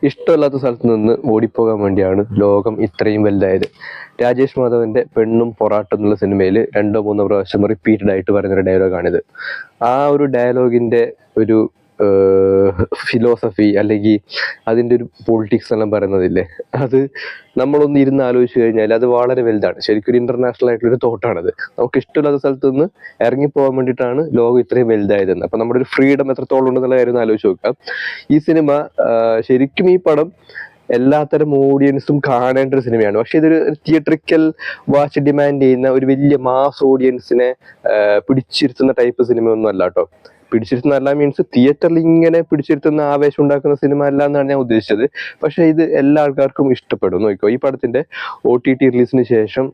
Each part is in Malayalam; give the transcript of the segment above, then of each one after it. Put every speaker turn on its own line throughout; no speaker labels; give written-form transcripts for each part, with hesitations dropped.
ഇഷ്ടമില്ലാത്ത സ്ഥലത്ത് നിന്ന് ഓടിപ്പോകാൻ വേണ്ടിയാണ് ലോകം ഇത്രയും വലുതായത്. രാജേഷ് മാധവന്റെ പെണ്ണും പൊറാട്ടും എന്നുള്ള സിനിമയിൽ 2-3 പ്രാവശ്യം റിപ്പീറ്റഡ് ആയിട്ട് പറയുന്നൊരു ഡയലോഗാണിത്. ആ ഒരു ഡയലോഗിന്റെ ഒരു ഫിലോസഫി അല്ലെങ്കിൽ അതിൻ്റെ ഒരു പൊളിറ്റിക്സ് എല്ലാം പറയുന്നതില്ലേ, അത് നമ്മളൊന്ന് ഇരുന്ന് ആലോചിച്ച് കഴിഞ്ഞാൽ അത് വളരെ വലുതാണ്. ശരിക്കും ഒരു ഇന്റർനാഷണൽ ആയിട്ടുള്ളൊരു തോട്ടാണത്. നമുക്ക് ഇഷ്ടമില്ലാത്ത സ്ഥലത്ത് നിന്ന് ഇറങ്ങിപ്പോകാൻ വേണ്ടിയിട്ടാണ് ലോകം ഇത്രയും വലുതായതെന്ന്. അപ്പൊ നമ്മുടെ ഒരു ഫ്രീഡം എത്രത്തോളം ഉണ്ടെന്നുള്ള കാര്യം ഒന്ന് ആലോചിച്ച് നോക്കാം. ഈ സിനിമ ശരിക്കും ഈ പടം എല്ലാത്തരം ഓഡിയൻസും കാണേണ്ട ഒരു സിനിമയാണ്. പക്ഷെ ഇതൊരു തിയേറ്ററിക്കൽ വാച്ച് ഡിമാൻഡ് ചെയ്യുന്ന ഒരു വലിയ മാസ് ഓഡിയൻസിനെ പിടിച്ചിരുത്തുന്ന ടൈപ്പ് സിനിമ ഒന്നും അല്ല കേട്ടോ. പിടിച്ചിരുത്തുന്ന അല്ല മീൻസ് തിയേറ്ററിൽ ഇങ്ങനെ പിടിച്ചിരുത്തുന്ന ആവേശം ഉണ്ടാക്കുന്ന സിനിമ അല്ല എന്നാണ് ഞാൻ ഉദ്ദേശിച്ചത്. പക്ഷെ ഇത് എല്ലാ ആൾക്കാർക്കും ഇഷ്ടപ്പെടും. നോക്കിക്കോ, ഈ പടത്തിന്റെ OTT റിലീസിന് ശേഷം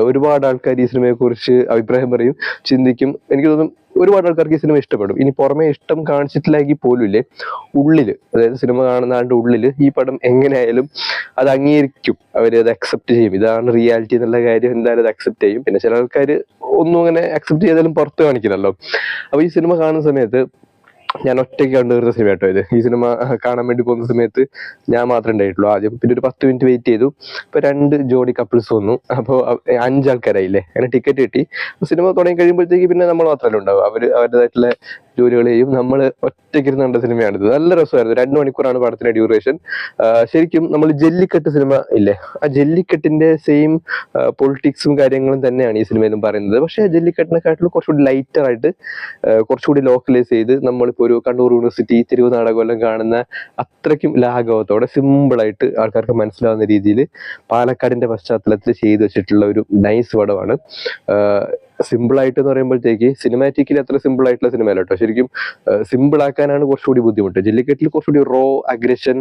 ഒരുപാട് ആൾക്കാർ ഈ സിനിമയെ കുറിച്ച് അഭിപ്രായം പറയും, ചിന്തിക്കും. എനിക്ക് തോന്നുന്നു ഒരുപാട് ആൾക്കാർക്ക് ഈ സിനിമ ഇഷ്ടപ്പെടും. ഇനി പുറമെ ഇഷ്ടം കാണിച്ചിട്ടില്ലെങ്കിൽ പോലും ഇല്ലേ, ഉള്ളില്, അതായത് സിനിമ കാണുന്ന ആളുടെ ഉള്ളില് ഈ പടം എങ്ങനെയായാലും അത് അംഗീകരിക്കും, അത് അക്സെപ്റ്റ് ചെയ്യും. ഇതാണ് റിയാലിറ്റി എന്നുള്ള കാര്യം എന്തായാലും അത് അക്സെപ്റ്റ് ചെയ്യും. പിന്നെ ചില ആൾക്കാർ ഒന്നും അങ്ങനെ അക്സെപ്റ്റ് ചെയ്താലും പുറത്ത് കാണിക്കില്ലല്ലോ. അപ്പൊ ഈ സിനിമ കാണുന്ന സമയത്ത് ഞാൻ ഒറ്റയ്ക്ക് കണ്ടുവരുന്ന സിനിമ കേട്ടോ ഇത്. ഈ സിനിമ കാണാൻ വേണ്ടി പോകുന്ന സമയത്ത് ഞാൻ മാത്രമേ ഉണ്ടായിട്ടുള്ളൂ ആദ്യം. പിന്നെ ഒരു 10 മിനിറ്റ് വെയിറ്റ് ചെയ്തു. ഇപ്പൊ 2 ജോഡി കപ്പിൾസ് വന്നു. അപ്പോൾ 5 ആൾക്കാരായില്ലേ, അങ്ങനെ ടിക്കറ്റ് കിട്ടി. സിനിമ തുടങ്ങി കഴിയുമ്പോഴത്തേക്ക് പിന്നെ നമ്മൾ മാത്രമല്ല ഉണ്ടാവും, അവരുടേതായിട്ടുള്ള ജോലികൾ ചെയ്യും. നമ്മൾ ഒറ്റയ്ക്കിരുന്ന് കണ്ട സിനിമയാണിത്. നല്ല രസമായിരുന്നു. 2 മണിക്കൂറാണ് പടത്തിന്റെ ഡ്യൂറേഷൻ. ശരിക്കും നമ്മൾ ജല്ലിക്കെട്ട് സിനിമ ഇല്ലേ, ആ ജല്ലിക്കെട്ടിന്റെ സെയിം പൊളിറ്റിക്സും കാര്യങ്ങളും തന്നെയാണ് ഈ സിനിമയിലും പറയുന്നത്. പക്ഷെ ജല്ലിക്കെട്ടിനെക്കാട്ടിലും കുറച്ചുകൂടി ലൈറ്റർ ആയിട്ട്, കുറച്ചുകൂടി ലോക്കലൈസ് ചെയ്ത് നമ്മളിപ്പോൾ ഒരു കണ്ണൂർ യൂണിവേഴ്സിറ്റി തെരുവ് നാടകമെല്ലാം കാണുന്ന അത്രയ്ക്കും ലാഘവത്തോടെ സിമ്പിളായിട്ട് ആൾക്കാർക്ക് മനസ്സിലാവുന്ന രീതിയിൽ പാലക്കാടിന്റെ പശ്ചാത്തലത്തിൽ ചെയ്തു വെച്ചിട്ടുള്ള ഒരു നൈസ് പടമാണ്. സിമ്പിളായിട്ട് എന്ന് പറയുമ്പോഴത്തേക്ക് സിനിമാറ്റിക്കലി അത്ര സിമ്പിൾ ആയിട്ടുള്ള സിനിമയല്ല കേട്ടോ. ശരിക്കും സിമ്പിൾ ആക്കാനാണ് കുറച്ചുകൂടി ബുദ്ധിമുട്ട്. ജല്ലിക്കെട്ടിൽ കുറച്ചുകൂടി റോ അഗ്രഷൻ,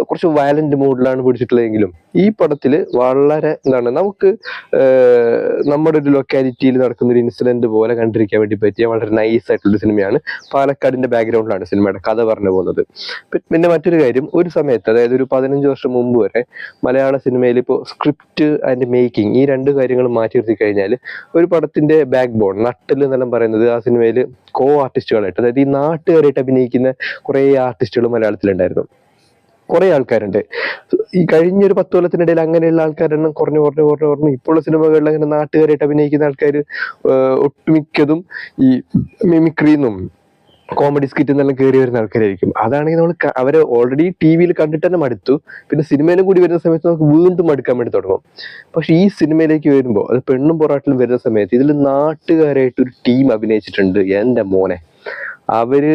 കുറച്ച് വയലന്റ് മൂഡിലാണ് പിടിച്ചിട്ടുള്ളതെങ്കിലും ഈ പടത്തിൽ വളരെ എന്താണ്, നമുക്ക് നമ്മുടെ ഒരു ലൊക്കാലിറ്റിയിൽ നടക്കുന്ന ഒരു ഇൻസിഡന്റ് പോലെ കണ്ടിരിക്കാൻ വേണ്ടി പറ്റിയ വളരെ നൈസ് ആയിട്ടുള്ള സിനിമയാണ്. പാലക്കാടിന്റെ ബാക്ക്ഗ്രൗണ്ടിലാണ് സിനിമയുടെ കഥ പറഞ്ഞു പോകുന്നത്. പിന്നെ മറ്റൊരു കാര്യം, ഒരു സമയത്ത് അതായത് ഒരു 15 വർഷം മുമ്പ് വരെ മലയാള സിനിമയിൽ ഇപ്പോൾ സ്ക്രിപ്റ്റ് ആൻഡ് മേക്കിംഗ് ഈ 2 കാര്യങ്ങളും മാറ്റി നിർത്തി കഴിഞ്ഞാൽ ഒരു പടത്തിന്റെ ബാക്ക് ബോൺ, നട്ടൽ എന്നെല്ലാം പറയുന്നത് ആ സിനിമയിൽ ആർട്ടിസ്റ്റുകളായിട്ട്, അതായത് ഈ നാട്ടുകാരായിട്ട് അഭിനയിക്കുന്ന കുറെ ആർട്ടിസ്റ്റുകൾ മലയാളത്തിലുണ്ടായിരുന്നു. കുറെ ആൾക്കാരുണ്ട്. ഈ കഴിഞ്ഞൊരു 10 കൊല്ലത്തിനിടയിൽ അങ്ങനെയുള്ള ആൾക്കാരെണ്ണം കുറഞ്ഞു. ഇപ്പോഴുള്ള സിനിമകളിൽ അങ്ങനെ നാട്ടുകാരായിട്ട് അഭിനയിക്കുന്ന ആൾക്കാർ ഒട്ടുമിക്കതും ഈ മിമിക്രിന്നും കോമഡി സ്കിറ്റ് എന്നെല്ലാം കയറി വരുന്ന ആൾക്കാരായിരിക്കും. അതാണെങ്കിൽ നമ്മൾ അവരെ ഓൾറെഡി TV കണ്ടിട്ട് തന്നെ മടുത്തു. പിന്നെ സിനിമയിലും കൂടി വരുന്ന സമയത്ത് നമുക്ക് വീണ്ടും മടുക്കാൻ വേണ്ടി തുടങ്ങും. പക്ഷെ ഈ സിനിമയിലേക്ക് വരുമ്പോൾ, അത് പെണ്ണും പൊറാട്ടിലും വരുന്ന സമയത്ത് ഇതിൽ നാട്ടുകാരായിട്ട് ഒരു ടീം അഭിനയിച്ചിട്ടുണ്ട്. എന്റെ മോനെ, അവര്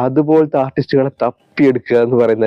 അതുപോലത്തെ ആർട്ടിസ്റ്റുകളെ തപ്പിയെടുക്കുക എന്ന് പറയുന്നത്